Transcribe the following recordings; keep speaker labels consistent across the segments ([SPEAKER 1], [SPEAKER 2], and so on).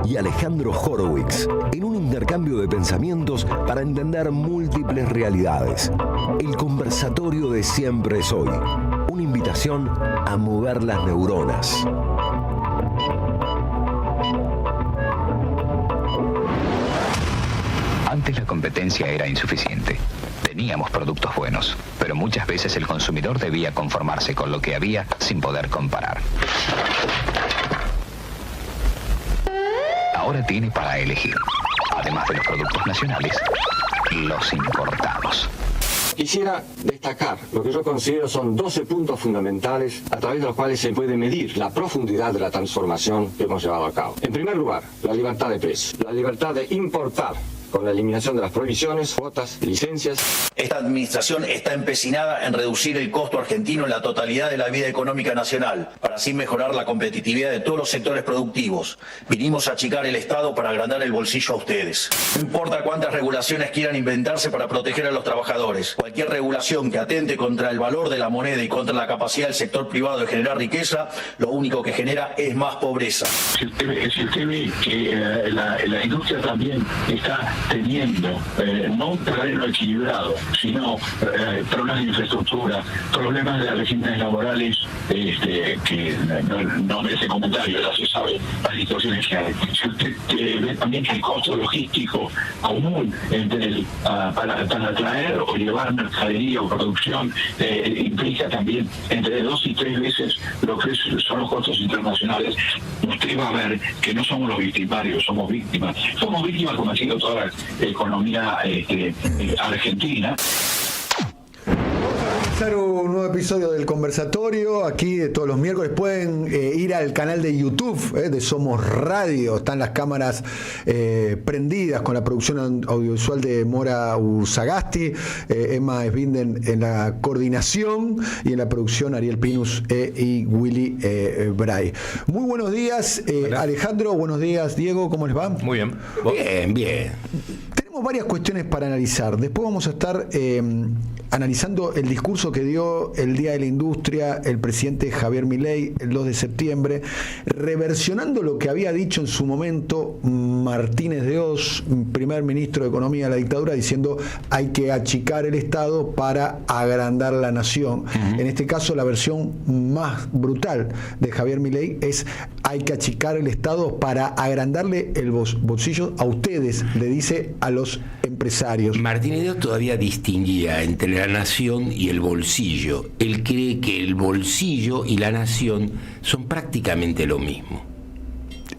[SPEAKER 1] y Alejandro Horowitz en un intercambio de pensamientos para entender múltiples realidades. El conversatorio de Siempre es Hoy. Una invitación a mover las neuronas.
[SPEAKER 2] Antes la competencia era insuficiente. Teníamos productos buenos, pero muchas veces el consumidor debía conformarse con lo que había sin poder comparar. Ahora tiene para elegir, además de los productos nacionales, los importados.
[SPEAKER 3] Quisiera destacar lo que yo considero son 12 puntos fundamentales a través de los cuales se puede medir la profundidad de la transformación que hemos llevado a cabo. En primer lugar, la libertad de precio, la libertad de importar con la eliminación de las prohibiciones, cuotas, licencias.
[SPEAKER 4] Esta administración está empecinada en reducir el costo argentino en la totalidad de la vida económica nacional, para así mejorar la competitividad de todos los sectores productivos. Vinimos a achicar el Estado para agrandar el bolsillo a ustedes. No importa cuántas regulaciones quieran inventarse para proteger a los trabajadores. Cualquier regulación que atente contra el valor de la moneda y contra la capacidad del sector privado de generar riqueza, lo único que genera es más pobreza.
[SPEAKER 5] Si usted ve que la industria también está teniendo no un terreno equilibrado, sino problemas de infraestructura, problemas de regímenes laborales que no merece comentario, ya se sabe las situaciones que hay. Si usted ve también que el costo logístico común para traer o llevar mercadería o producción implica también entre 2 y 3 veces lo que son los costos internacionales, usted va a ver que no somos los victimarios, somos víctimas como ha sido toda la economía argentina.
[SPEAKER 6] Un nuevo episodio del conversatorio aquí de todos los miércoles. Pueden ir al canal de YouTube de Somos Radio. Están las cámaras prendidas con la producción audiovisual de Mora Ursagasti, Emma Svinden en la coordinación y en la producción Ariel Pinus y Willy Bray. Muy buenos días, Alejandro. Buenos días, Diego. ¿Cómo les va?
[SPEAKER 7] Muy bien.
[SPEAKER 1] Bien.
[SPEAKER 6] Tenemos varias cuestiones para analizar. Después vamos a estar analizando el discurso que dio el Día de la Industria el presidente Javier Milei el 2 de septiembre, reversionando lo que había dicho en su momento Martínez de Oz, primer ministro de Economía de la dictadura, diciendo hay que achicar el Estado para agrandar la nación. En este caso, la versión más brutal de Javier Milei es hay que achicar el Estado para agrandarle el bolsillo a ustedes, le dice a los empresarios.
[SPEAKER 8] Martínez de Oz todavía distinguía entre la nación y el bolsillo. Él cree que el bolsillo y la nación son prácticamente lo mismo.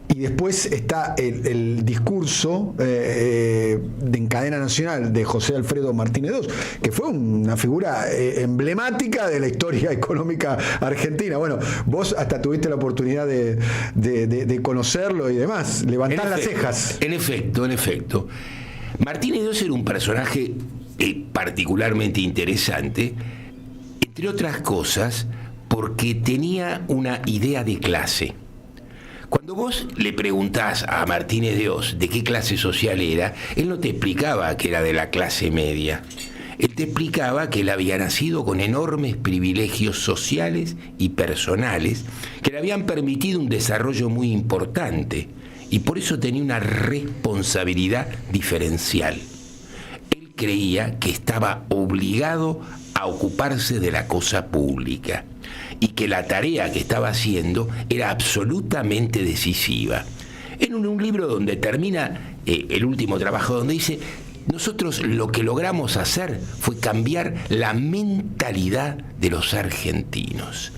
[SPEAKER 6] Y después está el discurso de en cadena nacional de José Alfredo Martínez de Oz, que fue una figura emblemática de la historia económica argentina. Bueno, vos hasta tuviste la oportunidad de conocerlo y demás. Levantás las cejas.
[SPEAKER 8] En efecto. Martínez de Oz era un personaje particularmente interesante, entre otras cosas, porque tenía una idea de clase. Cuando vos le preguntás a Martínez de Oz de qué clase social era, él no te explicaba que era de la clase media. Él te explicaba que él había nacido con enormes privilegios sociales y personales que le habían permitido un desarrollo muy importante y por eso tenía una responsabilidad diferencial. Él creía que estaba obligado a ocuparse de la cosa pública y que la tarea que estaba haciendo era absolutamente decisiva. En un libro donde termina el último trabajo, donde dice: nosotros lo que logramos hacer fue cambiar la mentalidad de los argentinos.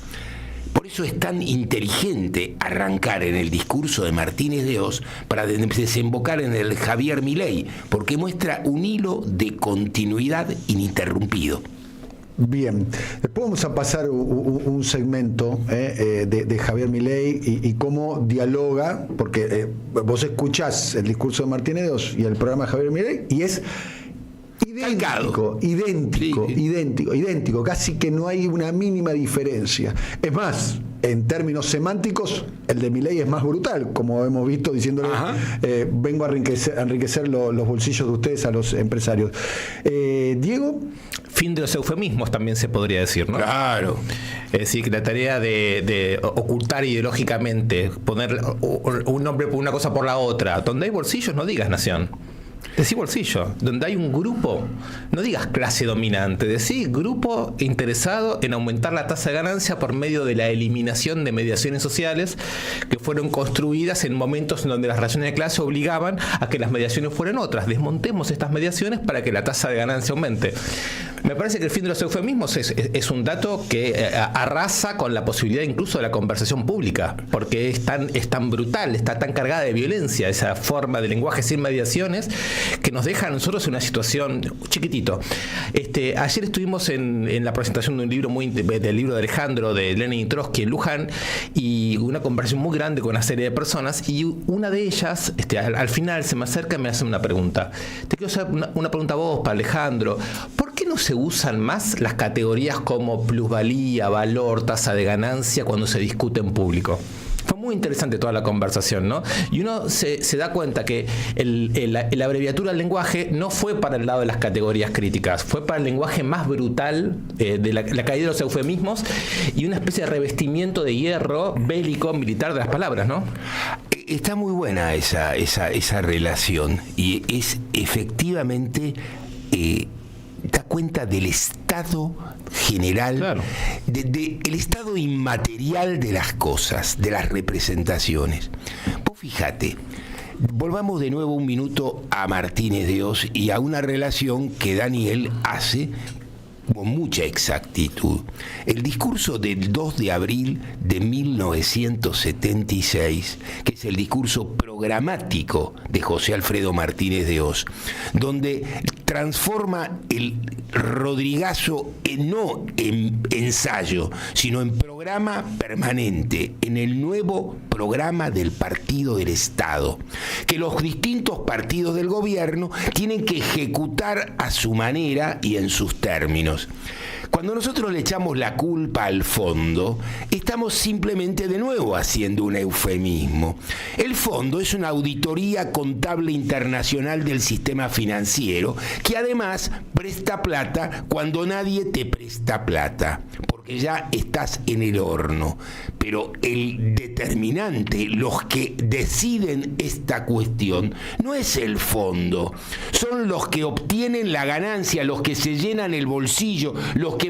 [SPEAKER 8] Por eso es tan inteligente arrancar en el discurso de Martínez de Oz para desembocar en el Javier Milei, porque muestra un hilo de continuidad ininterrumpido.
[SPEAKER 6] Bien, después vamos a pasar un segmento de Javier Milei y cómo dialoga, porque vos escuchás el discurso de Martínez de Oz y el programa de Javier Milei y es idéntico, casi que no hay una mínima diferencia. Es más, en términos semánticos, el de Milei es más brutal, como hemos visto diciéndole, vengo a enriquecer los bolsillos de ustedes a los empresarios. Diego,
[SPEAKER 7] fin de los eufemismos también se podría decir, ¿no?
[SPEAKER 8] Claro.
[SPEAKER 7] Es decir, que la tarea de ocultar ideológicamente, poner un nombre por una cosa por la otra. Donde hay bolsillos, no digas nación. Decí bolsillo. Donde hay un grupo, no digas clase dominante. Decí grupo interesado en aumentar la tasa de ganancia por medio de la eliminación de mediaciones sociales que fueron construidas en momentos en donde las relaciones de clase obligaban a que las mediaciones fueran otras. Desmontemos estas mediaciones para que la tasa de ganancia aumente. Me parece que el fin de los eufemismos es un dato que arrasa con la posibilidad incluso de la conversación pública, porque es tan brutal, está tan cargada de violencia esa forma de lenguaje sin mediaciones, que nos deja a nosotros en una situación chiquitito. Ayer estuvimos en la presentación de un libro del libro de Alejandro, de Lenin y Trotsky en Luján, y una conversación muy grande con una serie de personas, y una de ellas, al final se me acerca y me hace una pregunta. Te quiero hacer una pregunta a vos, para Alejandro. ¿Por qué no se usan más las categorías como plusvalía, valor, tasa de ganancia cuando se discute en público? Fue muy interesante toda la conversación, ¿no? Y uno se da cuenta que la abreviatura del lenguaje no fue para el lado de las categorías críticas, fue para el lenguaje más brutal de la caída de los eufemismos y una especie de revestimiento de hierro bélico militar de las palabras, ¿no?
[SPEAKER 8] Está muy buena esa relación y es efectivamente... da cuenta del estado general, claro, el estado inmaterial de las cosas, de las representaciones. Vos fíjate, volvamos de nuevo un minuto a Martínez de Oz y a una relación que Daniel hace con mucha exactitud. El discurso del 2 de abril de 1976, que es el discurso programático de José Alfredo Martínez de Oz, donde transforma el Rodrigazo no en ensayo, sino en programa permanente, en el nuevo programa del Partido del Estado, que los distintos partidos del gobierno tienen que ejecutar a su manera y en sus términos. Cuando nosotros le echamos la culpa al fondo, estamos simplemente de nuevo haciendo un eufemismo. El fondo es una auditoría contable internacional del sistema financiero que además presta plata cuando nadie te presta plata, porque ya estás en el horno. Pero el determinante, los que deciden esta cuestión, no es el fondo, son los que obtienen la ganancia, los que se llenan el bolsillo, los que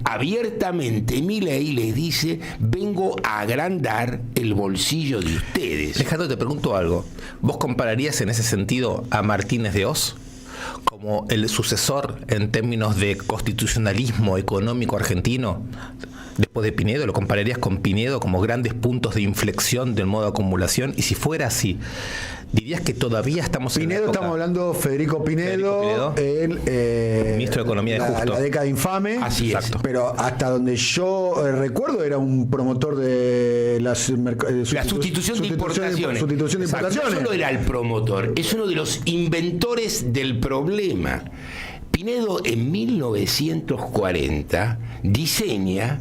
[SPEAKER 8] abiertamente Milei les dice: vengo a agrandar el bolsillo de ustedes.
[SPEAKER 7] Alejandro, te pregunto algo. ¿Vos compararías en ese sentido a Martínez de Oz como el sucesor en términos de constitucionalismo económico argentino después de Pinedo? ¿Lo compararías con Pinedo como grandes puntos de inflexión del modo de acumulación? Y si fuera así, ¿dirías que todavía estamos en
[SPEAKER 6] Pinedo, estamos hablando Federico Pinedo, el
[SPEAKER 7] ministro de Economía de Justo.
[SPEAKER 6] La década infame.
[SPEAKER 8] Así es.
[SPEAKER 6] Pero hasta donde yo recuerdo era un promotor de la
[SPEAKER 8] sustitución de importaciones. No solo era el promotor, es uno de los inventores del problema. Pinedo en 1940 diseña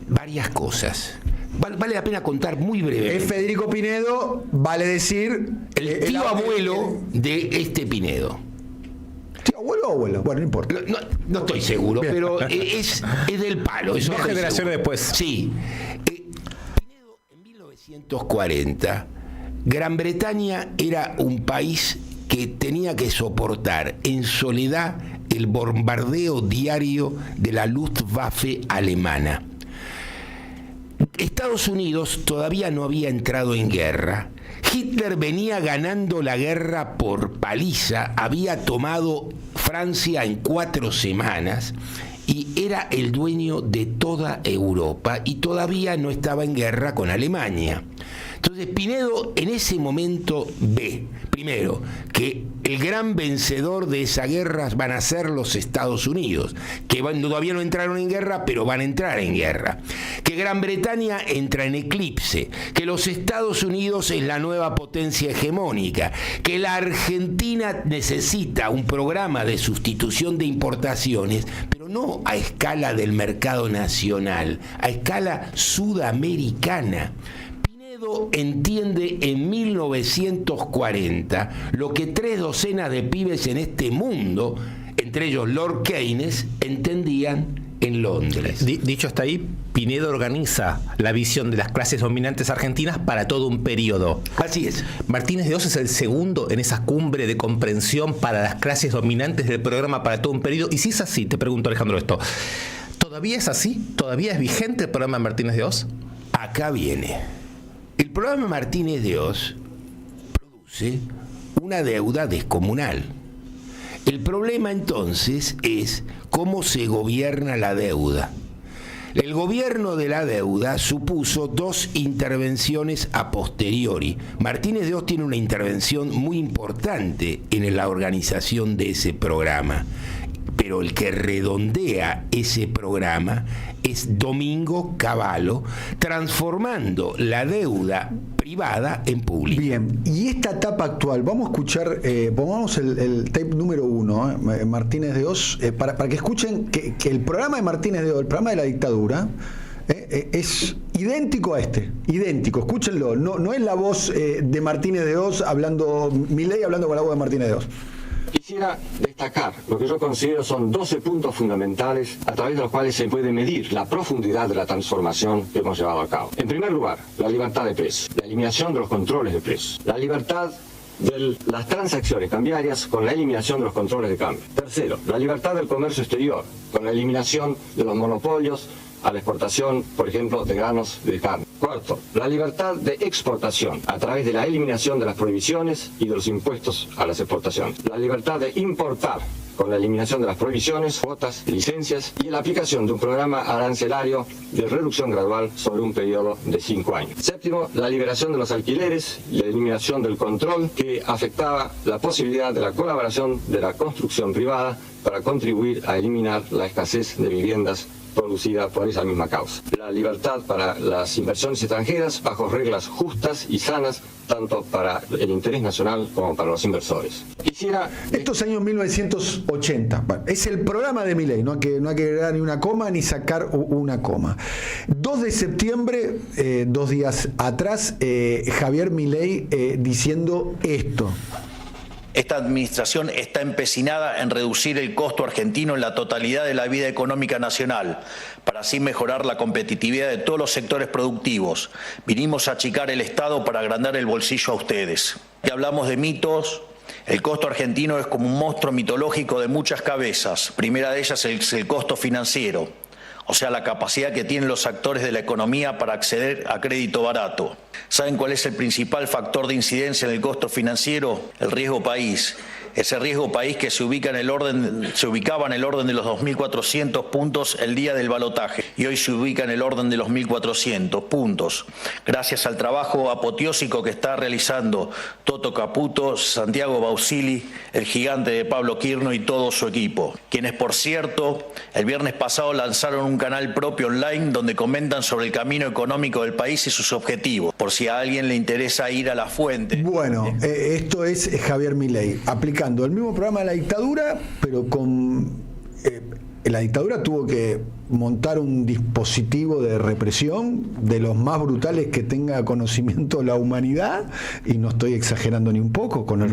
[SPEAKER 8] varias cosas. Vale la pena contar muy brevemente.
[SPEAKER 6] Es Federico Pinedo, vale decir...
[SPEAKER 8] El tío abuelo de este Pinedo.
[SPEAKER 6] ¿Tío abuelo o abuelo? Bueno, no importa.
[SPEAKER 8] No estoy seguro, bien, pero es del palo. Eso
[SPEAKER 7] 2 generaciones después.
[SPEAKER 8] Sí. Pinedo, en 1940, Gran Bretaña era un país que tenía que soportar en soledad el bombardeo diario de la Luftwaffe alemana. Estados Unidos todavía no había entrado en guerra. Hitler venía ganando la guerra por paliza, había tomado Francia en 4 semanas y era el dueño de toda Europa y todavía no estaba en guerra con Alemania. Entonces Pinedo en ese momento ve, primero, que el gran vencedor de esa guerra van a ser los Estados Unidos, que todavía no entraron en guerra, pero van a entrar en guerra. Que Gran Bretaña entra en eclipse, que los Estados Unidos es la nueva potencia hegemónica, que la Argentina necesita un programa de sustitución de importaciones, pero no a escala del mercado nacional, a escala sudamericana. Entiende en 1940 lo que 3 docenas de pibes en este mundo, entre entre ellos Lord Keynes, entendían en Londres.
[SPEAKER 7] Dicho hasta ahí, Pinedo organiza la visión de las clases dominantes argentinas para todo un periodo.
[SPEAKER 8] Así es.
[SPEAKER 7] Martínez de Oz es el segundo en esa cumbre de comprensión para las clases dominantes del programa para todo un periodo. Y si es así, te pregunto, Alejandro, esto, ¿todavía es así? ¿Todavía es vigente el programa de Martínez de Oz?
[SPEAKER 8] Acá viene. El programa Martínez de Oz produce una deuda descomunal. El problema entonces es cómo se gobierna la deuda. El gobierno de la deuda supuso 2 intervenciones a posteriori. Martínez de Oz tiene una intervención muy importante en la organización de ese programa, pero el que redondea ese programa es Domingo Cavallo, transformando la deuda privada en pública.
[SPEAKER 6] Bien, y esta etapa actual, vamos a escuchar, pongamos el tape número 1, Martínez de Oz, para que escuchen que el programa de Martínez de Oz, el programa de la dictadura, es idéntico a este, idéntico, escúchenlo, no es la voz de Martínez de Oz hablando, Milei hablando con la voz de Martínez de Oz.
[SPEAKER 3] Quisiera destacar lo que yo considero son 12 puntos fundamentales a través de los cuales se puede medir la profundidad de la transformación que hemos llevado a cabo. En primer lugar, la libertad de precios, la eliminación de los controles de precios, la libertad de las transacciones cambiarias con la eliminación de los controles de cambio. Tercero, la libertad del comercio exterior, con la eliminación de los monopolios a la exportación, por ejemplo, de granos de carne. Cuarto, la libertad de exportación a través de la eliminación de las prohibiciones y de los impuestos a las exportaciones. La libertad de importar con la eliminación de las prohibiciones, cuotas, licencias y la aplicación de un programa arancelario de reducción gradual sobre un periodo de 5 años. Séptimo, la liberación de los alquileres y la eliminación del control que afectaba la posibilidad de la colaboración de la construcción privada para contribuir a eliminar la escasez de viviendas producida por esa misma causa. La libertad para las inversiones extranjeras bajo reglas justas y sanas, tanto para el interés nacional como para los inversores.
[SPEAKER 6] Estos años 1980, bueno, es el programa de Milei, no hay que agregar ni una coma ni sacar una coma. 2 de septiembre, 2 días atrás, Javier Milei diciendo esto.
[SPEAKER 4] Esta administración está empecinada en reducir el costo argentino en la totalidad de la vida económica nacional, para así mejorar la competitividad de todos los sectores productivos. Vinimos a achicar el Estado para agrandar el bolsillo a ustedes. Y hablamos de mitos. El costo argentino es como un monstruo mitológico de muchas cabezas. Primera de ellas es el costo financiero, o sea, la capacidad que tienen los actores de la economía para acceder a crédito barato. ¿Saben cuál es el principal factor de incidencia en el costo financiero? El riesgo país. Ese riesgo país que se ubicaba en el orden de los 2.400 puntos el día del balotaje y hoy se ubica en el orden de los 1.400 puntos. Gracias al trabajo apoteósico que está realizando Toto Caputo, Santiago Bausili, el gigante de Pablo Quirno y todo su equipo, quienes, por cierto, el viernes pasado lanzaron un canal propio online donde comentan sobre el camino económico del país y sus objetivos, por si a alguien le interesa ir a la fuente.
[SPEAKER 6] Bueno, esto es Javier Milei, aplicando el mismo programa de la dictadura, pero con... la dictadura tuvo que montar un dispositivo de represión de los más brutales que tenga conocimiento la humanidad, y no estoy exagerando ni un poco, con el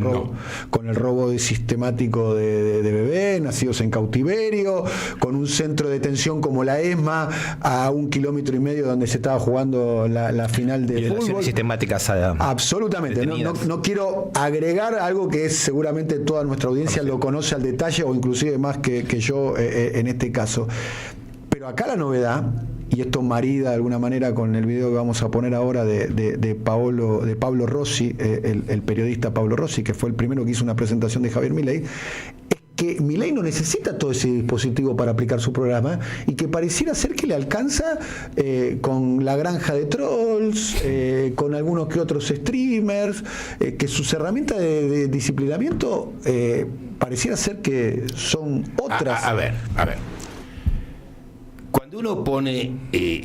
[SPEAKER 6] robo sistemático de bebés nacidos en cautiverio, con un centro de detención como la ESMA a 1,5 kilómetros donde se estaba jugando la final de fútbol.
[SPEAKER 7] Sistemáticas
[SPEAKER 6] absolutamente. No quiero agregar algo que es seguramente toda nuestra audiencia lo conoce al detalle, o inclusive más que yo en este caso. Pero acá la novedad, y esto marida de alguna manera con el video que vamos a poner ahora de Pablo Rossi, el periodista Pablo Rossi, que fue el primero que hizo una presentación de Javier Milei, es que Milei no necesita todo ese dispositivo para aplicar su programa, y que pareciera ser que le alcanza con la granja de trolls, con algunos que otros streamers, que sus herramientas de disciplinamiento pareciera ser que son otras.
[SPEAKER 8] A ver. Cuando uno pone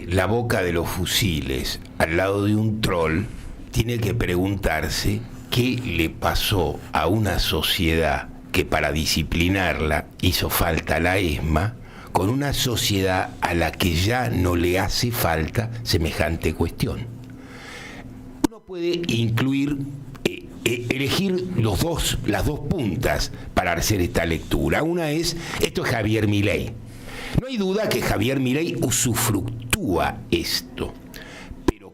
[SPEAKER 8] la boca de los fusiles al lado de un troll, tiene que preguntarse qué le pasó a una sociedad que para disciplinarla hizo falta la ESMA, con una sociedad a la que ya no le hace falta semejante cuestión. Uno puede incluir elegir las dos puntas para hacer esta lectura. Una es, esto es Javier Milei. No hay duda que Javier Milei usufructúa esto.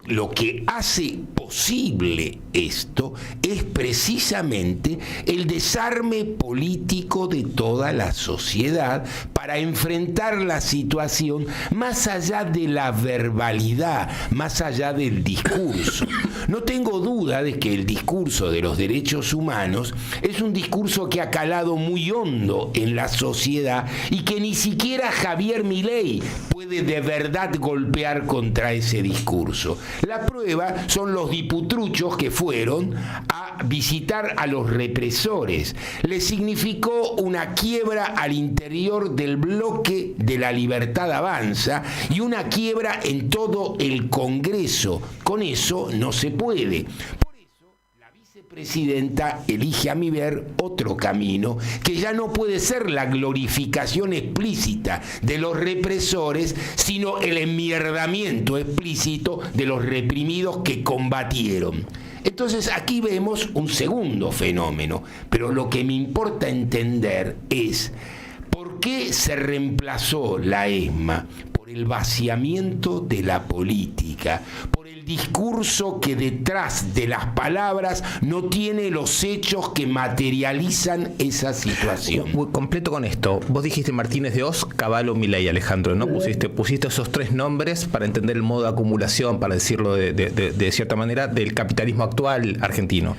[SPEAKER 8] Lo que hace posible esto es precisamente el desarme político de toda la sociedad para enfrentar la situación más allá de la verbalidad, más allá del discurso. No tengo duda de que el discurso de los derechos humanos es un discurso que ha calado muy hondo en la sociedad y que ni siquiera Javier Milei puede de verdad golpear contra ese discurso. La prueba son los diputruchos que fueron a visitar a los represores. Les significó una quiebra al interior del bloque de La Libertad Avanza y una quiebra en todo el Congreso. Con eso no se puede. La vicepresidenta elige, a mi ver, otro camino, que ya no puede ser la glorificación explícita de los represores, sino el enmierdamiento explícito de los reprimidos que combatieron. Entonces aquí vemos un segundo fenómeno, pero lo que me importa entender es por qué se reemplazó la ESMA por el vaciamiento de la política, por el discurso que detrás de las palabras no tiene los hechos que materializan esa situación.
[SPEAKER 7] Completo con esto. Vos dijiste Martínez de Oz, Cavallo, Milei, Alejandro, ¿no? Pusiste esos tres nombres para entender el modo de acumulación, para decirlo de cierta manera, del capitalismo actual argentino.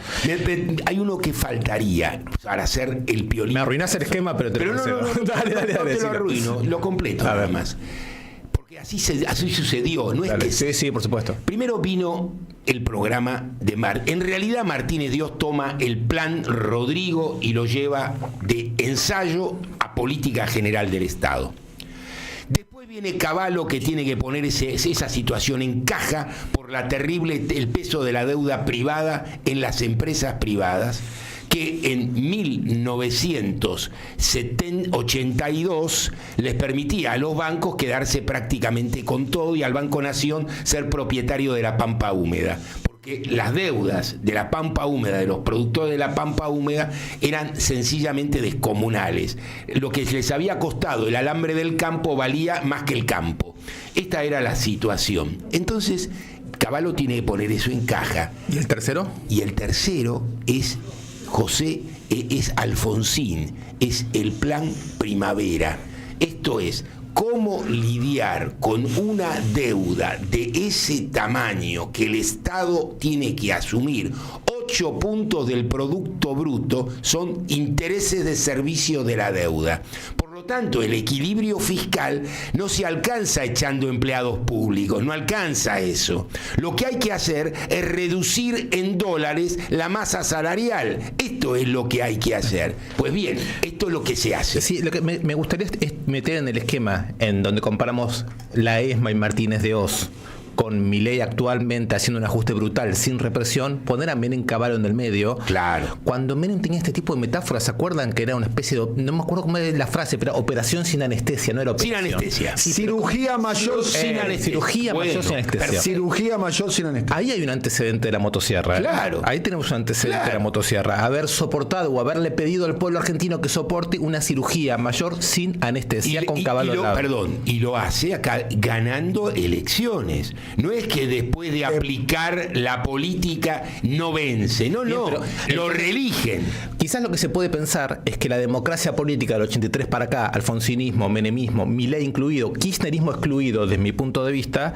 [SPEAKER 8] Hay uno que faltaría para hacer el Piolín.
[SPEAKER 7] Me arruinás el esquema, pero te lo cedo.
[SPEAKER 8] Dale, te lo arruino, lo completo nada más. Así sucedió, ¿no?
[SPEAKER 7] Dale,
[SPEAKER 8] es que
[SPEAKER 7] sí, por supuesto.
[SPEAKER 8] Primero vino el programa de En realidad Martínez de Oz toma el plan Rodrigo y lo lleva de ensayo a política general del Estado. Después viene Cavallo, que tiene que poner esa situación en caja por el peso de la deuda privada en las empresas privadas, que en 1982 les permitía a los bancos quedarse prácticamente con todo y al Banco Nación ser propietario de la pampa húmeda. Porque las deudas de la pampa húmeda, de los productores de la pampa húmeda, eran sencillamente descomunales. Lo que les había costado el alambre del campo valía más que el campo. Esta era la situación. Entonces, Cavallo tiene que poner eso en caja.
[SPEAKER 7] ¿Y el tercero?
[SPEAKER 8] Y el tercero es Alfonsín, es el plan Primavera. Esto es, cómo lidiar con una deuda de ese tamaño que el Estado tiene que asumir. 8 puntos del Producto Bruto son intereses de servicio de la deuda. Por lo tanto, el equilibrio fiscal no se alcanza echando empleados públicos, no alcanza eso. Lo que hay que hacer es reducir en dólares la masa salarial. Esto es lo que hay que hacer. Pues bien, esto es lo que se hace.
[SPEAKER 7] Sí, lo que me gustaría es meter en el esquema en donde comparamos la ESMA y Martínez de Oz con Milei actualmente haciendo un ajuste brutal sin represión, poner a Menem Cavallo en el medio.
[SPEAKER 8] Claro.
[SPEAKER 7] Cuando Menem tenía este tipo de metáforas, ¿se acuerdan que era una especie de, no me acuerdo cómo era la frase, pero operación sin anestesia, no era operación?
[SPEAKER 8] Sin anestesia.
[SPEAKER 7] Sí,
[SPEAKER 6] cirugía mayor sin anestesia.
[SPEAKER 7] Cirugía mayor sin anestesia.
[SPEAKER 6] Cirugía mayor sin anestesia.
[SPEAKER 7] Ahí hay un antecedente de la motosierra.
[SPEAKER 8] Claro.
[SPEAKER 7] Ahí tenemos un antecedente de la motosierra. Haber soportado o haberle pedido al pueblo argentino que soporte una cirugía mayor sin anestesia con Cavallo al lado.
[SPEAKER 8] Y lo hace acá ganando elecciones. No es que después de aplicar la política no vence. No, pero lo reeligen.
[SPEAKER 7] Quizás lo que se puede pensar es que la democracia política del 83 para acá, alfonsinismo, menemismo, Milei incluido, kirchnerismo excluido desde mi punto de vista,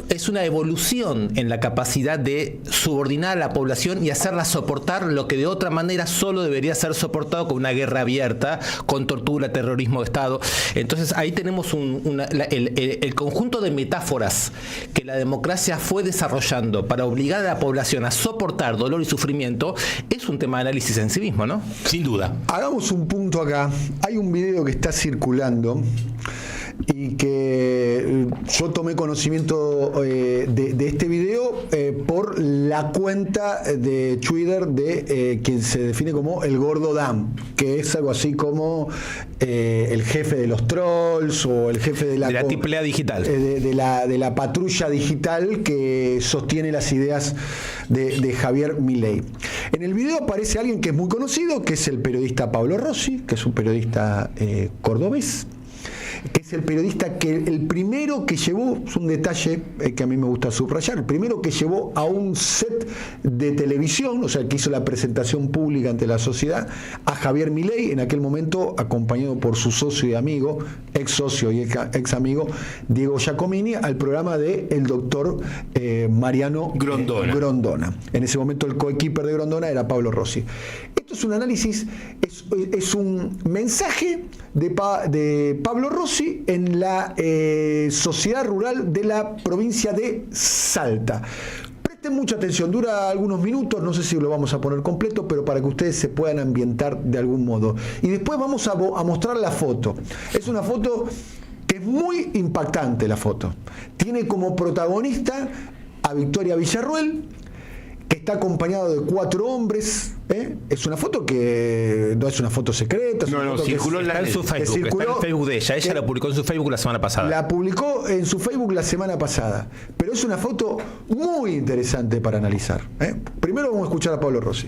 [SPEAKER 7] es una evolución en la capacidad de subordinar a la población y hacerla soportar lo que de otra manera solo debería ser soportado con una guerra abierta, con tortura, terrorismo de Estado. Entonces ahí tenemos el conjunto de metáforas que la democracia fue desarrollando para obligar a la población a soportar dolor y sufrimiento. Es un tema de análisis en sí mismo, ¿no?
[SPEAKER 8] Sin duda.
[SPEAKER 6] Hagamos un punto acá. Hay un video que está circulando y que yo tomé conocimiento de este video por la cuenta de Twitter de quien se define como el Gordo Dam, que es algo así como el jefe de los trolls o el jefe de la
[SPEAKER 7] triple A digital,
[SPEAKER 6] de la patrulla digital que sostiene las ideas de Javier Milei. En el video aparece alguien que es muy conocido, que es el periodista Pablo Rossi, que es un periodista cordobés, que es el periodista que el primero que llevó, es un detalle que a mí me gusta subrayar, el primero que llevó a un set de televisión, o sea, que hizo la presentación pública ante la sociedad, a Javier Milei, en aquel momento acompañado por su socio y amigo, ex socio y ex amigo, Diego Giacomini, al programa de el doctor Mariano Grondona. En ese momento el coequiper de Grondona era Pablo Rossi. Esto es un análisis, es un mensaje de Pablo Rossi en la sociedad rural de la provincia de Salta. Presten mucha atención, dura algunos minutos, no sé si lo vamos a poner completo, pero para que ustedes se puedan ambientar de algún modo. Y después vamos a mostrar la foto. Es una foto que es muy impactante, la foto. Tiene como protagonista a Victoria Villarruel, que está acompañado de 4 hombres. Es una foto que no es una foto secreta.
[SPEAKER 7] Circuló en su Facebook. Está en el Facebook de ella. Ella la publicó en su Facebook la semana pasada.
[SPEAKER 6] La publicó en su Facebook la semana pasada. Pero es una foto muy interesante para analizar. Primero vamos a escuchar a Pablo Rossi.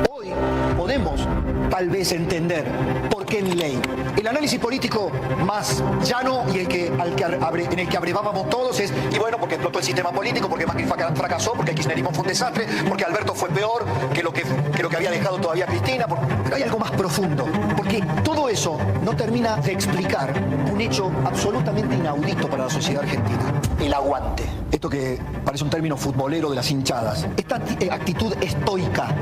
[SPEAKER 9] Hoy podemos tal vez entender por qué Milei. El análisis político más llano y en el que abrevábamos todos es, y bueno, porque explotó el sistema político, porque Macri fracasó, porque el kirchnerismo fue un desastre, porque Alberto fue peor que lo que había dejado todavía Cristina. Pero hay algo más profundo, porque todo eso no termina de explicar un hecho absolutamente inaudito para la sociedad argentina: el aguante. Esto que parece un término futbolero de las hinchadas. Esta actitud estoica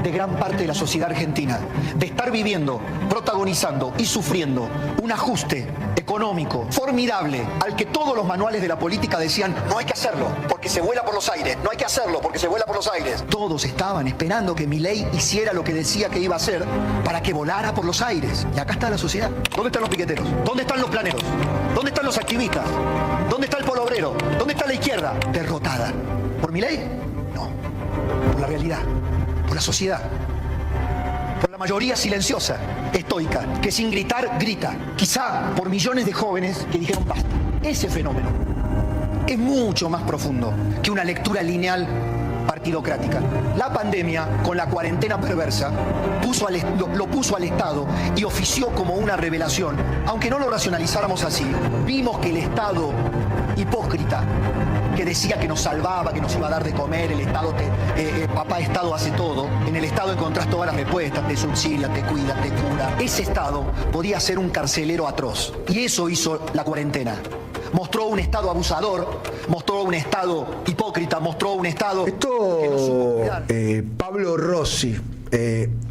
[SPEAKER 9] de gran parte de la sociedad argentina, de estar viviendo, protagonizando y sufriendo un ajuste económico formidable al que todos los manuales de la política decían: no hay que hacerlo porque se vuela por los aires, no hay que hacerlo porque se vuela por los aires. Todos estaban esperando que Milei hiciera lo que decía que iba a hacer para que volara por los aires. Y acá está la sociedad. ¿Dónde están los piqueteros? ¿Dónde están los planeros? ¿Dónde están los activistas? ¿Dónde está el pueblo obrero? ¿Dónde está la izquierda? Derrotada. ¿Por Milei? No. Por la realidad. Por la sociedad, por la mayoría silenciosa, estoica, que sin gritar, grita. Quizá por millones de jóvenes que dijeron basta. Ese fenómeno es mucho más profundo que una lectura lineal partidocrática. La pandemia, con la cuarentena perversa, lo puso al Estado y ofició como una revelación. Aunque no lo racionalizáramos así, vimos que el Estado hipócrita, que decía que nos salvaba, que nos iba a dar de comer, el Estado, papá Estado hace todo, en el Estado encontrás todas las respuestas, te subsidia, te cuida, te cura. Ese Estado podía ser un carcelero atroz, y eso hizo la cuarentena. Mostró un Estado abusador, mostró un Estado hipócrita, mostró un Estado...
[SPEAKER 6] Pablo Rossi,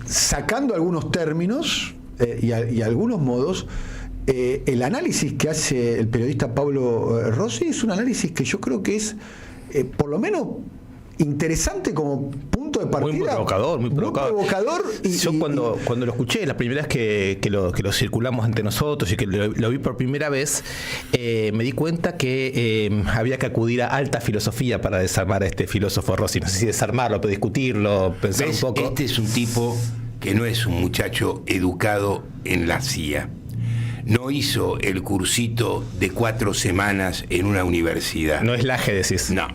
[SPEAKER 6] sacando algunos términos y algunos modos, el análisis que hace el periodista Pablo Rossi es un análisis que yo creo que es, por lo menos, interesante como punto de partida.
[SPEAKER 7] Muy provocador. Yo cuando lo escuché, la primera vez que lo circulamos ante nosotros y que lo vi por primera vez, me di cuenta que había que acudir a alta filosofía para desarmar a este filósofo Rossi. No sé si desarmarlo, pero discutirlo, pensar un poco.
[SPEAKER 8] Este es un tipo que no es un muchacho educado en la CIA. No hizo el cursito de 4 semanas en una universidad.
[SPEAKER 7] No es Laje, decís.
[SPEAKER 8] No.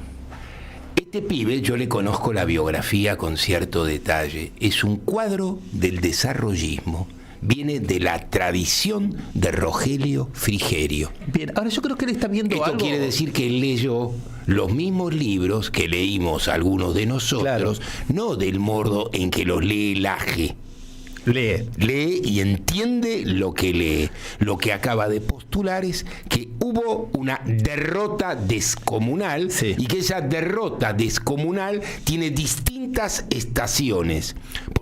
[SPEAKER 8] Este pibe, yo le conozco la biografía con cierto detalle. Es un cuadro del desarrollismo. Viene de la tradición de Rogelio Frigerio.
[SPEAKER 7] Bien, ahora yo creo que él está viendo
[SPEAKER 8] Esto
[SPEAKER 7] algo...
[SPEAKER 8] quiere decir que él leyó los mismos libros que leímos algunos de nosotros, claro. No del modo en que los lee Laje. Lee y entiende lo que lee. Lo que acaba de postular es que hubo una derrota descomunal, sí, y que esa derrota descomunal tiene distintas estaciones.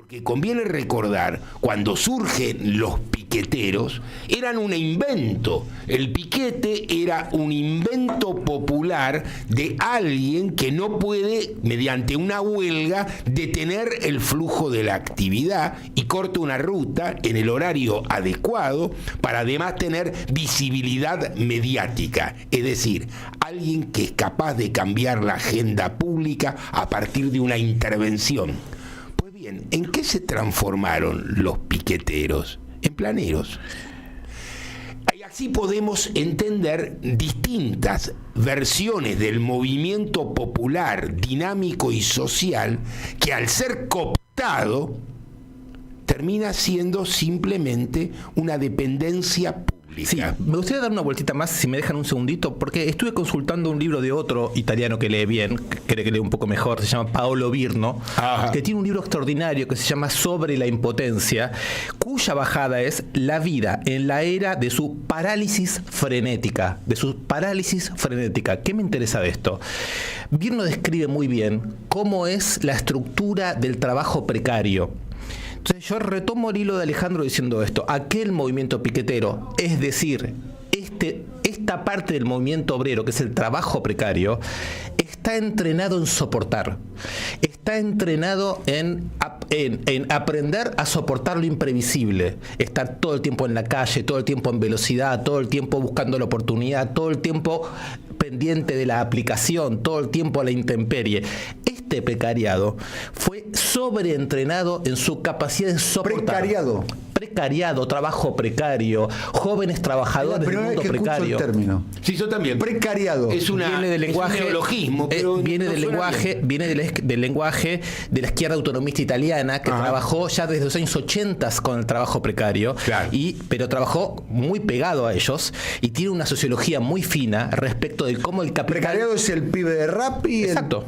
[SPEAKER 8] Porque conviene recordar, cuando surgen los piqueteros, eran un invento. El piquete era un invento popular de alguien que no puede, mediante una huelga, detener el flujo de la actividad y corta una ruta en el horario adecuado para además tener visibilidad mediática. Es decir, alguien que es capaz de cambiar la agenda pública a partir de una intervención. ¿En qué se transformaron los piqueteros? En planeros. Y así podemos entender distintas versiones del movimiento popular, dinámico y social, que al ser cooptado termina siendo simplemente una dependencia pública.
[SPEAKER 7] Sí, me gustaría dar una vueltita más, si me dejan un segundito, porque estuve consultando un libro de otro italiano que lee bien, creo que lee un poco mejor, se llama Paolo Virno, que tiene un libro extraordinario que se llama Sobre la impotencia, cuya bajada es la vida en la era de su parálisis frenética. ¿Qué me interesa de esto? Virno describe muy bien cómo es la estructura del trabajo precario. Entonces yo retomo el hilo de Alejandro diciendo esto: aquel movimiento piquetero, es decir, esta parte del movimiento obrero, que es el trabajo precario, está entrenado en soportar, está entrenado en aprender a soportar lo imprevisible, estar todo el tiempo en la calle, todo el tiempo en velocidad, todo el tiempo buscando la oportunidad, todo el tiempo pendiente de la aplicación, todo el tiempo a la intemperie. Este precariado fue sobreentrenado en su capacidad de soportar. Precariado, trabajo precario, jóvenes trabajadores del mundo precario.
[SPEAKER 6] El término.
[SPEAKER 8] Sí, yo también.
[SPEAKER 6] Precariado.
[SPEAKER 7] Viene del lenguaje,
[SPEAKER 8] neologismo, pero
[SPEAKER 7] viene del lenguaje de la izquierda autonomista italiana, que trabajó ya desde los años 80 con el trabajo precario, claro. Pero trabajó muy pegado a ellos y tiene una sociología muy fina respecto de cómo el capital.
[SPEAKER 6] Precariado es el pibe de Rappi.
[SPEAKER 7] Exacto.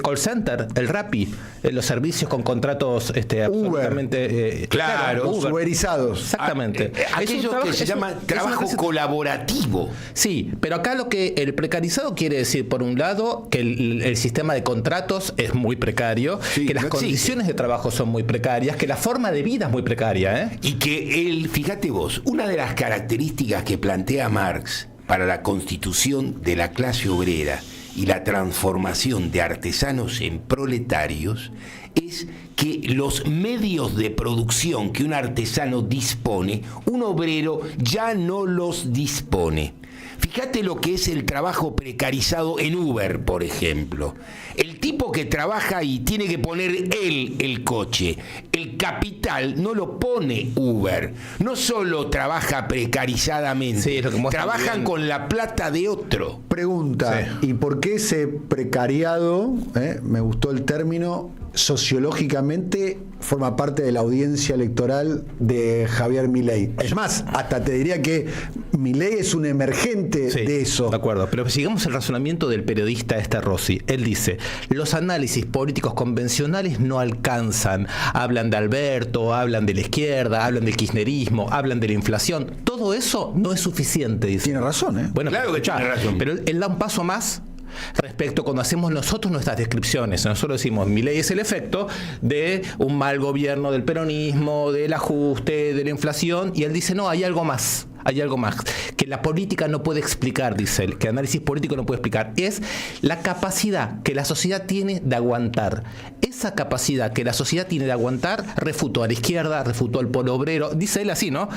[SPEAKER 7] Call center, el Rappi, los servicios con contratos absolutamente
[SPEAKER 6] claro, uberizados.
[SPEAKER 7] Exactamente.
[SPEAKER 8] Aquello que se llama trabajo colaborativo.
[SPEAKER 7] Sí, pero acá lo que el precarizado quiere decir, por un lado, que el sistema de contratos es muy precario, que las condiciones de trabajo son muy precarias, que la forma de vida es muy precaria.
[SPEAKER 8] Y que fíjate vos, una de las características que plantea Marx para la constitución de la clase obrera y la transformación de artesanos en proletarios es que los medios de producción que un artesano dispone, un obrero ya no los dispone. Fíjate lo que es el trabajo precarizado en Uber, por ejemplo. El tipo que trabaja y tiene que poner él el coche. El capital no lo pone Uber. No solo trabaja precarizadamente, trabajan con la plata de otro.
[SPEAKER 6] Pregunta, ¿y por qué ese precariado, me gustó el término, sociológicamente forma parte de la audiencia electoral de Javier Milei? Es más, hasta te diría que Milei es un emergente de eso.
[SPEAKER 7] De acuerdo, pero sigamos el razonamiento del periodista Rossi. Él dice: los análisis políticos convencionales no alcanzan. Hablan de Alberto, hablan de la izquierda, hablan del kirchnerismo, hablan de la inflación. Todo eso no es suficiente, dice.
[SPEAKER 6] Tiene razón,
[SPEAKER 7] Bueno,
[SPEAKER 8] claro que tiene razón.
[SPEAKER 7] Pero él da un paso más respecto cuando hacemos nosotros nuestras descripciones. Nosotros decimos, Milei es el efecto de un mal gobierno del peronismo, del ajuste, de la inflación, y él dice, no, hay algo más, que la política no puede explicar, dice él, que el análisis político no puede explicar, es la capacidad que la sociedad tiene de aguantar. Esa capacidad que la sociedad tiene de aguantar refutó a la izquierda, refutó al pueblo obrero, dice él así, ¿no?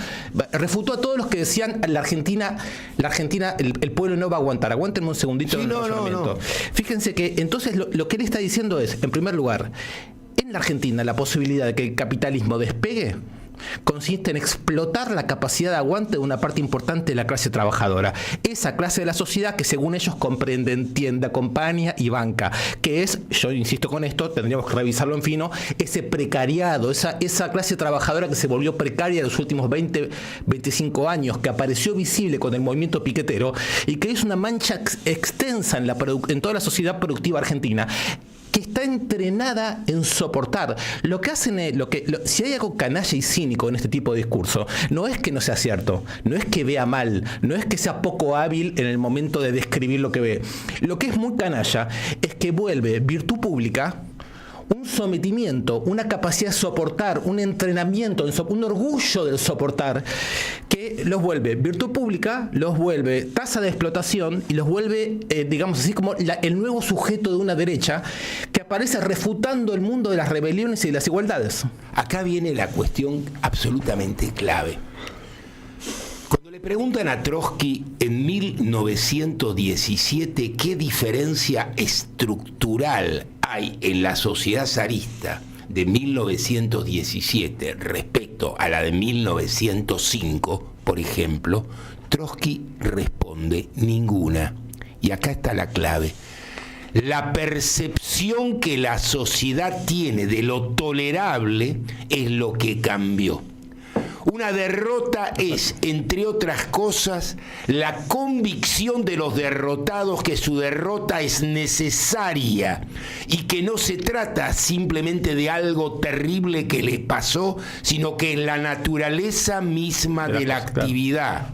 [SPEAKER 7] Refutó a todos los que decían, la Argentina, el pueblo no va a aguantar. Aguántenme un segundito. No. Fíjense que entonces lo que él está diciendo es, en primer lugar, en la Argentina la posibilidad de que el capitalismo despegue consiste en explotar la capacidad de aguante de una parte importante de la clase trabajadora. Esa clase de la sociedad que según ellos comprende, entiende, acompaña y banca, que es, yo insisto con esto, tendríamos que revisarlo en fino, ese precariado, esa clase trabajadora que se volvió precaria en los últimos 20, 25 años, que apareció visible con el movimiento piquetero y que es una mancha extensa en toda la sociedad productiva argentina, que está entrenada en soportar. Lo que hacen si hay algo canalla y cínico en este tipo de discurso, no es que no sea cierto, no es que vea mal, no es que sea poco hábil en el momento de describir lo que ve. Lo que es muy canalla es que vuelve virtud pública un sometimiento, una capacidad de soportar, un entrenamiento, un orgullo del soportar, que los vuelve virtud pública, los vuelve tasa de explotación y los vuelve, digamos así, como el nuevo sujeto de una derecha que aparece refutando el mundo de las rebeliones y de las igualdades.
[SPEAKER 8] Acá viene la cuestión absolutamente clave. Cuando le preguntan a Trotsky en 1917 qué diferencia estructural hay en la sociedad zarista de 1917 respecto a la de 1905, por ejemplo, Trotsky responde ninguna. Y acá está la clave. La percepción que la sociedad tiene de lo tolerable es lo que cambió. Una derrota es, entre otras cosas, la convicción de los derrotados que su derrota es necesaria y que no se trata simplemente de algo terrible que les pasó, sino que es la naturaleza misma de la actividad.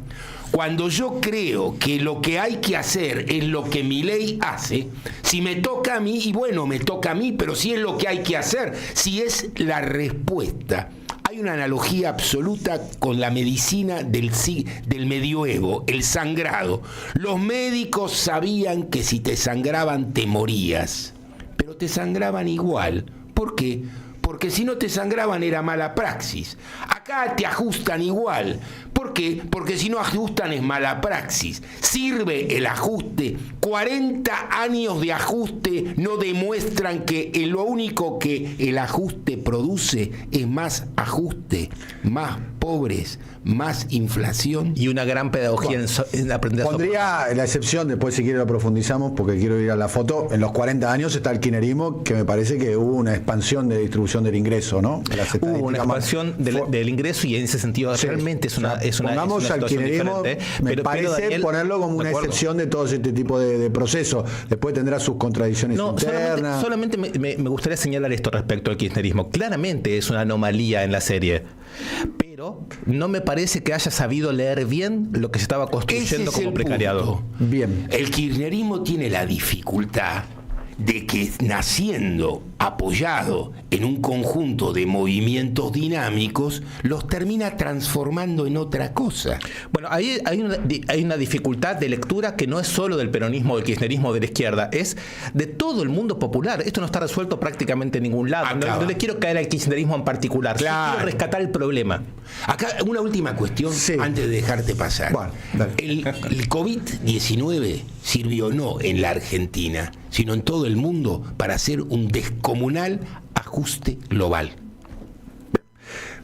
[SPEAKER 8] Cuando yo creo que lo que hay que hacer es lo que Milei hace, si me toca a mí, y bueno, me toca a mí, pero si es lo que hay que hacer, si es la respuesta. Hay una analogía absoluta con la medicina del medioevo, el sangrado. Los médicos sabían que si te sangraban te morías, pero te sangraban igual. ¿Por qué? Porque si no te sangraban era mala praxis. Acá te ajustan igual. ¿Por qué? Porque si no ajustan es mala praxis. Sirve el ajuste. 40 años de ajuste no demuestran que lo único que el ajuste produce es más ajuste, más pobres, más inflación.
[SPEAKER 7] Y una gran pedagogía en aprender a
[SPEAKER 6] Pondría la excepción, después si quiere lo profundizamos, porque quiero ir a la foto. En los 40 años está el kirchnerismo, que me parece que hubo una expansión de distribución del ingreso, ¿no?
[SPEAKER 7] Hubo una expansión del ingreso y en ese sentido sí, realmente es una
[SPEAKER 6] pongamos al kirchnerismo, me parece Daniel, ponerlo como una excepción de todo este tipo de procesos. Después tendrá sus contradicciones internas.
[SPEAKER 7] Solamente me gustaría señalar esto respecto al kirchnerismo. Claramente es una anomalía en la serie, pero no me parece que haya sabido leer bien lo que se estaba construyendo como precariado.
[SPEAKER 6] Bien.
[SPEAKER 8] El kirchnerismo tiene la dificultad de que naciendo apoyado en un conjunto de movimientos dinámicos, los termina transformando en otra cosa.
[SPEAKER 7] Bueno, ahí hay una dificultad de lectura que no es solo del peronismo o del kirchnerismo de la izquierda, es de todo el mundo popular. Esto no está resuelto prácticamente en ningún lado. No le quiero caer al kirchnerismo en particular. Claro. Quiero rescatar el problema.
[SPEAKER 8] Acá una última cuestión antes de dejarte pasar. Bueno, el COVID-19 sirvió no en la Argentina, sino en todo el mundo para hacer un descomunal ajuste global.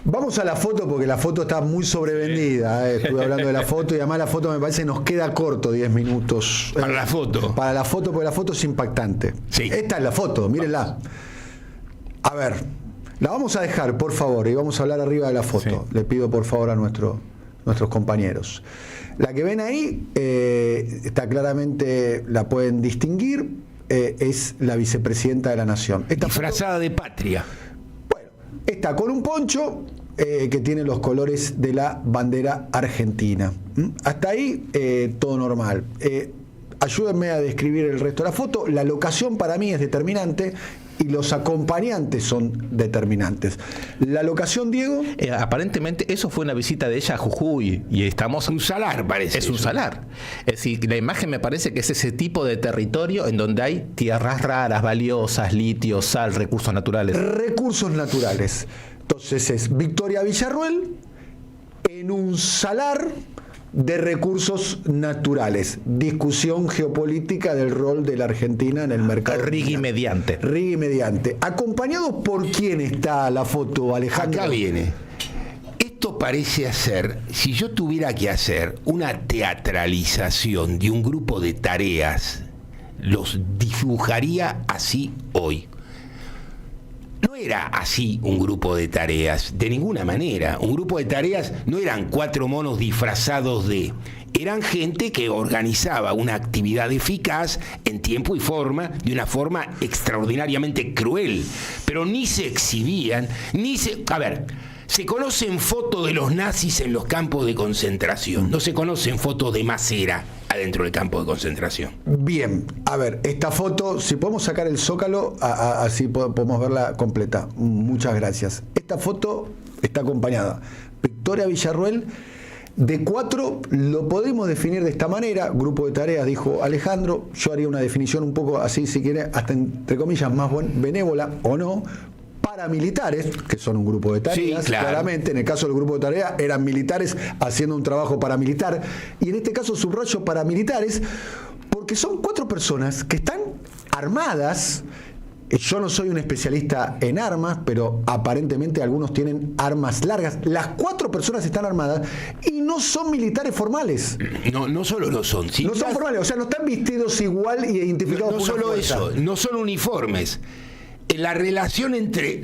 [SPEAKER 6] Vamos a la foto porque la foto está muy sobrevendida. Estuve hablando de la foto y además la foto me parece que nos queda corto 10 minutos.
[SPEAKER 8] Para la foto.
[SPEAKER 6] Para la foto, porque la foto es impactante.
[SPEAKER 8] Sí.
[SPEAKER 6] Esta es la foto, mírenla. A ver, la vamos a dejar, por favor, y vamos a hablar arriba de la foto. Sí. Le pido por favor a nuestros compañeros. La que ven ahí está claramente, la pueden distinguir, es la vicepresidenta de la Nación. Esta
[SPEAKER 8] disfrazada de patria.
[SPEAKER 6] Bueno, está con un poncho que tiene los colores de la bandera argentina. Hasta ahí todo normal. Ayúdenme a describir el resto de la foto. La locación para mí es determinante y los acompañantes son determinantes. La locación, Diego.
[SPEAKER 7] Aparentemente eso fue una visita de ella a Jujuy y estamos...
[SPEAKER 8] Un salar parece.
[SPEAKER 7] Es un salar. Es decir, la imagen me parece que es ese tipo de territorio en donde hay tierras raras, valiosas, litio, sal, recursos naturales.
[SPEAKER 6] Recursos naturales. Entonces es Victoria Villarruel en un salar de recursos naturales. Discusión geopolítica del rol de la Argentina en el mercado.
[SPEAKER 7] Rigui mediante.
[SPEAKER 6] ¿Acompañado por quién está la foto, Alejandro?
[SPEAKER 8] Acá viene. Esto parece ser, si yo tuviera que hacer una teatralización de un grupo de tareas, los dibujaría así hoy. No era así un grupo de tareas, de ninguna manera. Un grupo de tareas no eran 4 monos disfrazados de... Eran gente que organizaba una actividad eficaz en tiempo y forma, de una forma extraordinariamente cruel. Pero ni se exhibían, ni se... A ver, Se conocen fotos de los nazis en los campos de concentración, no se conocen fotos de Masera adentro del campo de concentración.
[SPEAKER 6] Bien, a ver, esta foto, si podemos sacar el zócalo, así podemos verla completa. Muchas gracias. Esta foto está acompañada. Victoria Villarroel, de 4, lo podemos definir de esta manera, grupo de tareas, dijo Alejandro. Yo haría una definición un poco así, si quiere, hasta entre comillas, más benévola o no. Paramilitares, que son un grupo de tareas, sí, claro. Claramente, en el caso del grupo de tareas, eran militares haciendo un trabajo paramilitar, y en este caso subrayo paramilitares, porque son 4 personas que están armadas. Yo no soy un especialista en armas, pero aparentemente algunos tienen armas largas. Las 4 personas están armadas y no son militares formales.
[SPEAKER 8] No solo lo son.
[SPEAKER 6] No son formales, o sea, no están vestidos igual y identificados por una
[SPEAKER 8] solo
[SPEAKER 6] fuerza.
[SPEAKER 8] eso, no son uniformes. La relación entre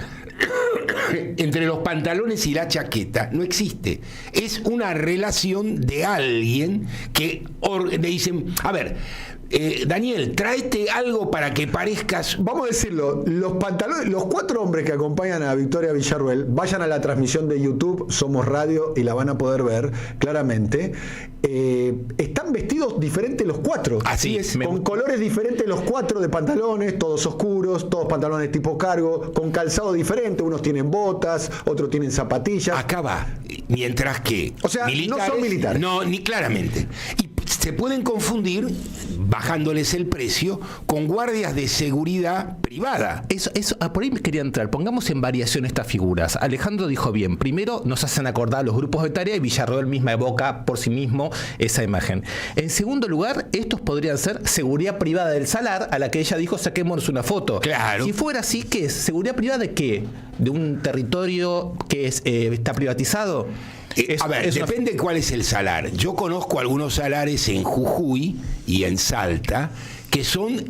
[SPEAKER 8] los pantalones y la chaqueta no existe. Es una relación de alguien que le dicen, a ver, Daniel, tráete algo para que parezcas...
[SPEAKER 6] Vamos a decirlo, los 4 hombres que acompañan a Victoria Villarroel, vayan a la transmisión de YouTube, Somos Radio, y la van a poder ver claramente. Están vestidos diferentes los 4.
[SPEAKER 8] Así es.
[SPEAKER 6] Con colores diferentes los 4 de pantalones, todos oscuros, todos pantalones tipo cargo, con calzado diferente, unos tienen botas, otros tienen zapatillas.
[SPEAKER 8] Acá va, mientras que...
[SPEAKER 6] O sea, no son militares.
[SPEAKER 8] No, ni claramente. Y se pueden confundir, bajándoles el precio, con guardias de seguridad privada.
[SPEAKER 7] Eso, por ahí me quería entrar. Pongamos en variación estas figuras. Alejandro dijo bien. Primero, nos hacen acordar a los grupos de tarea y Villarroel misma evoca por sí mismo esa imagen. En segundo lugar, estos podrían ser seguridad privada del Salar, a la que ella dijo, saquémonos una foto.
[SPEAKER 8] Claro.
[SPEAKER 7] Si fuera así, ¿qué es? ¿Seguridad privada de qué? ¿De un territorio que está privatizado?
[SPEAKER 8] Depende cuál es el salar. Yo conozco algunos salares en Jujuy y en Salta que son,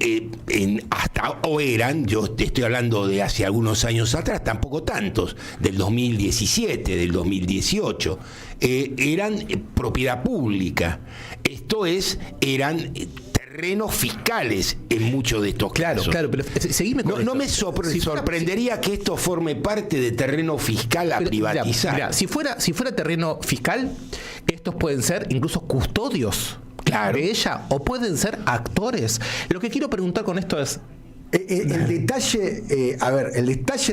[SPEAKER 8] yo te estoy hablando de hace algunos años atrás, tampoco tantos, del 2017, del 2018, eran propiedad pública. Esto es, eran terrenos fiscales en muchos de estos casos.
[SPEAKER 7] Claro, pero seguime con
[SPEAKER 8] no me sorprendería que esto forme parte de terreno fiscal a privatizar.
[SPEAKER 7] Mirá, si fuera terreno fiscal, estos pueden ser incluso custodios de ella, o pueden ser actores. Lo que quiero preguntar con esto es...
[SPEAKER 6] El detalle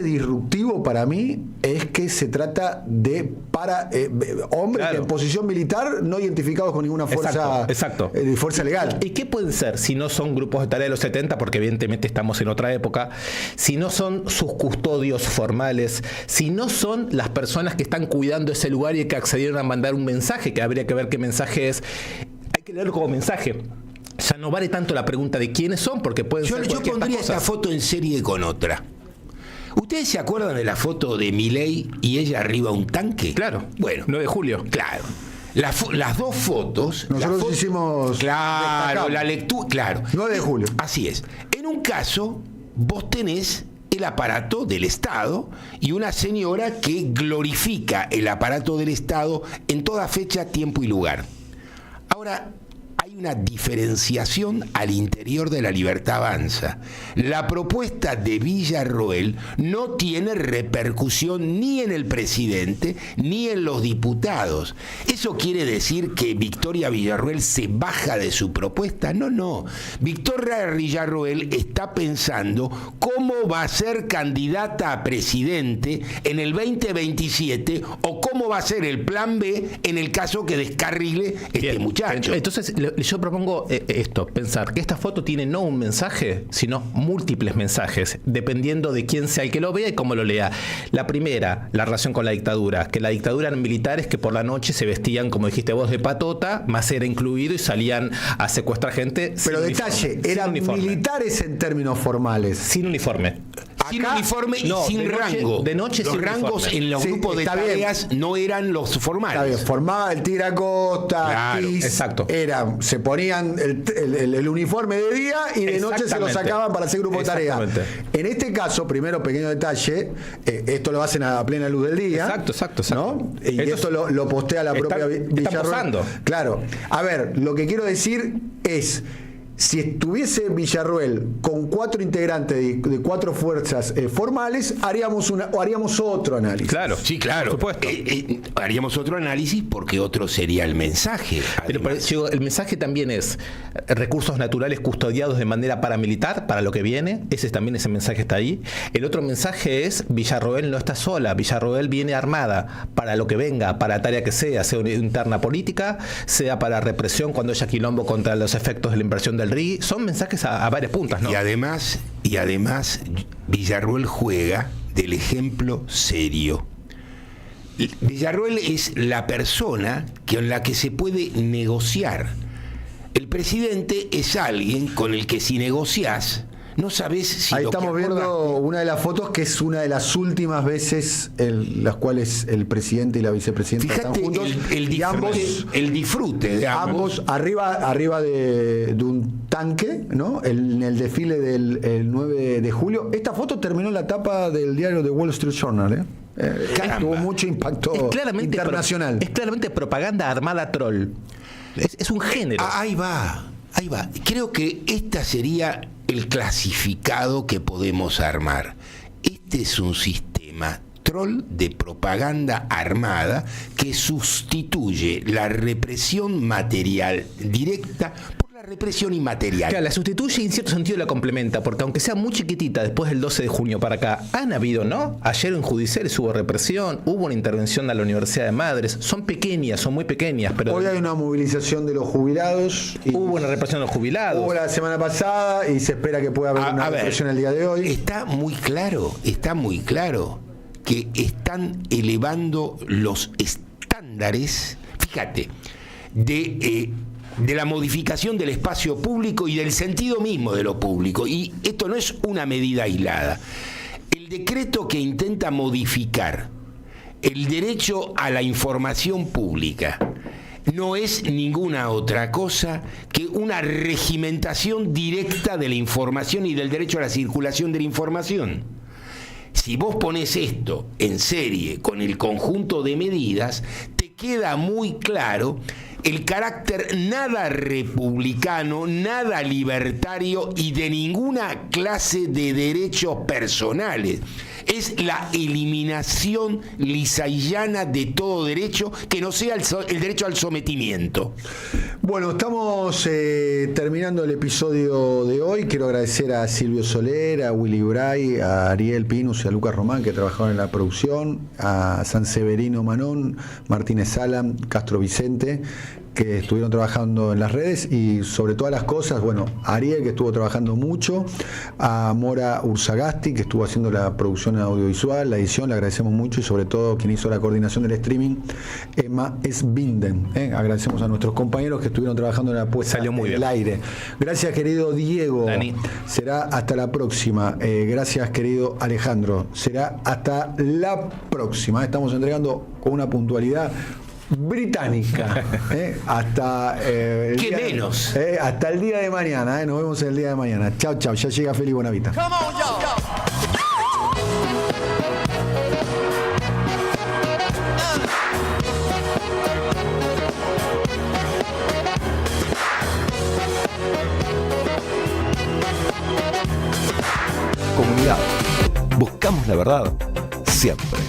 [SPEAKER 6] disruptivo para mí es que se trata de hombres en posición militar no identificados con ninguna fuerza, fuerza legal.
[SPEAKER 7] ¿Y qué pueden ser si no son grupos de tarea de los 70? Porque evidentemente estamos en otra época. Si no son sus custodios formales, si no son las personas que están cuidando ese lugar y que accedieron a mandar un mensaje, que habría que ver qué mensaje es. Hay que leerlo como mensaje. Ya no vale tanto la pregunta de quiénes son, porque pueden ser
[SPEAKER 8] Yo pondría esta foto en serie con otra. ¿Ustedes se acuerdan de la foto de Milei y ella arriba un tanque?
[SPEAKER 7] Claro.
[SPEAKER 8] Bueno.
[SPEAKER 7] 9 de julio.
[SPEAKER 8] Claro. Las dos fotos...
[SPEAKER 6] Nosotros hicimos...
[SPEAKER 8] Claro, la lectura... Claro.
[SPEAKER 6] 9 de julio.
[SPEAKER 8] Así es. En un caso, vos tenés el aparato del Estado y una señora que glorifica el aparato del Estado en toda fecha, tiempo y lugar. Ahora... hay una diferenciación al interior de La Libertad Avanza. La propuesta de Villarroel no tiene repercusión ni en el presidente ni en los diputados. ¿Eso quiere decir que Victoria Villarroel se baja de su propuesta? No. Victoria Villarroel está pensando cómo va a ser candidata a presidente en el 2027 o cómo va a ser el plan B en el caso que descarrile este muchacho.
[SPEAKER 7] Entonces, yo propongo pensar que esta foto tiene no un mensaje, sino múltiples mensajes, dependiendo de quién sea el que lo vea y cómo lo lea. La primera, la relación con la dictadura, que la dictadura eran militares que por la noche se vestían, como dijiste vos, de patota, más era incluido, y salían a secuestrar gente.
[SPEAKER 6] Pero detalle, eran militares en términos formales.
[SPEAKER 7] Sin uniforme.
[SPEAKER 8] Sin uniforme y sin rango.
[SPEAKER 7] De noche
[SPEAKER 8] los
[SPEAKER 7] sin
[SPEAKER 8] rangos
[SPEAKER 7] uniforme.
[SPEAKER 8] En los grupos de tareas no eran los formales.
[SPEAKER 6] Está bien, formaba el tiracosta,
[SPEAKER 8] claro,
[SPEAKER 7] exacto.
[SPEAKER 6] Se ponían el uniforme de día y de noche se lo sacaban para hacer grupo de tarea. En este caso, primero, pequeño detalle, esto lo hacen a plena luz del día.
[SPEAKER 7] Exacto.
[SPEAKER 6] ¿No? Y esto lo postea la propia Villarroel.
[SPEAKER 7] Está posando.
[SPEAKER 6] Claro. A ver, lo que quiero decir es si estuviese Villarroel con 4 integrantes de 4 fuerzas formales, haríamos otro análisis.
[SPEAKER 7] Claro,
[SPEAKER 8] Sí, claro.
[SPEAKER 7] por supuesto.
[SPEAKER 8] Haríamos otro análisis porque otro sería el mensaje.
[SPEAKER 7] Pero el mensaje también es recursos naturales custodiados de manera paramilitar para lo que viene. Ese mensaje está ahí. El otro mensaje es Villarroel no está sola. Villarroel viene armada para lo que venga, para la tarea que sea una interna política, sea para represión cuando haya quilombo contra los efectos de la inversión del RI. Son mensajes a varias puntas, ¿no?
[SPEAKER 8] Y además, Villarroel juega del ejemplo serio. Villarroel es la persona con la que se puede negociar. El presidente es alguien con el que si negociás, no sabés si
[SPEAKER 6] ahí
[SPEAKER 8] lo
[SPEAKER 6] estamos
[SPEAKER 8] que acordás-
[SPEAKER 6] viendo una de las fotos que es una de las últimas veces en las cuales el presidente y la vicepresidenta
[SPEAKER 8] Fíjate
[SPEAKER 6] están juntos.
[SPEAKER 8] el disfrute de ambos.
[SPEAKER 6] Arriba de un tanque, ¿no? En el desfile del 9 de julio. Esta foto terminó en la tapa del diario The Wall Street Journal, tuvo mucho impacto internacional.
[SPEAKER 7] Es claramente propaganda armada troll. Es un género.
[SPEAKER 8] Ahí va. Creo que esta sería el clasificado que podemos armar. Este es un sistema troll de propaganda armada que sustituye la represión material directa por la represión inmaterial.
[SPEAKER 7] Claro, la sustituye y en cierto sentido la complementa, porque aunque sea muy chiquitita después del 12 de junio para acá, han habido, ¿no? Ayer en judiciales hubo represión, hubo una intervención a la Universidad de Madres, son muy pequeñas, pero
[SPEAKER 6] Hoy hay una movilización de los jubilados.
[SPEAKER 7] hubo una represión de los jubilados.
[SPEAKER 6] Hubo la semana pasada y se espera que pueda haber una represión el día de hoy.
[SPEAKER 8] Está muy claro que están elevando los estándares, fíjate, de la modificación del espacio público y del sentido mismo de lo público. Y esto no es una medida aislada. El decreto que intenta modificar el derecho a la información pública no es ninguna otra cosa que una regimentación directa de la información y del derecho a la circulación de la información. Si vos pones esto en serie con el conjunto de medidas, te queda muy claro el carácter nada republicano, nada libertario y de ninguna clase de derechos personales. Es la eliminación lisa y llana de todo derecho que no sea el derecho al sometimiento.
[SPEAKER 6] Bueno, estamos terminando el episodio de hoy. Quiero agradecer a Silvio Soler, a Willy Bray, a Ariel Pinus y a Lucas Román, que trabajaron en la producción, a San Severino Manón, Martínez Salam, Castro Vicente, que estuvieron trabajando en las redes, y sobre todas las cosas, bueno, a Ariel, que estuvo trabajando mucho, a Mora Ursagasti, que estuvo haciendo la producción audiovisual, la edición, le agradecemos mucho, y sobre todo quien hizo la coordinación del streaming, Emma Sbinden. Agradecemos a nuestros compañeros que estuvieron trabajando en la puesta del aire. Gracias, querido Diego.
[SPEAKER 7] Dani.
[SPEAKER 6] Será hasta la próxima. Gracias, querido Alejandro. Será hasta la próxima. Estamos entregando con una puntualidad británica, hasta hasta el día de mañana, nos vemos el día de mañana. Chao, ya llega Feli Bonavita.
[SPEAKER 1] Comunidad. Buscamos la verdad siempre.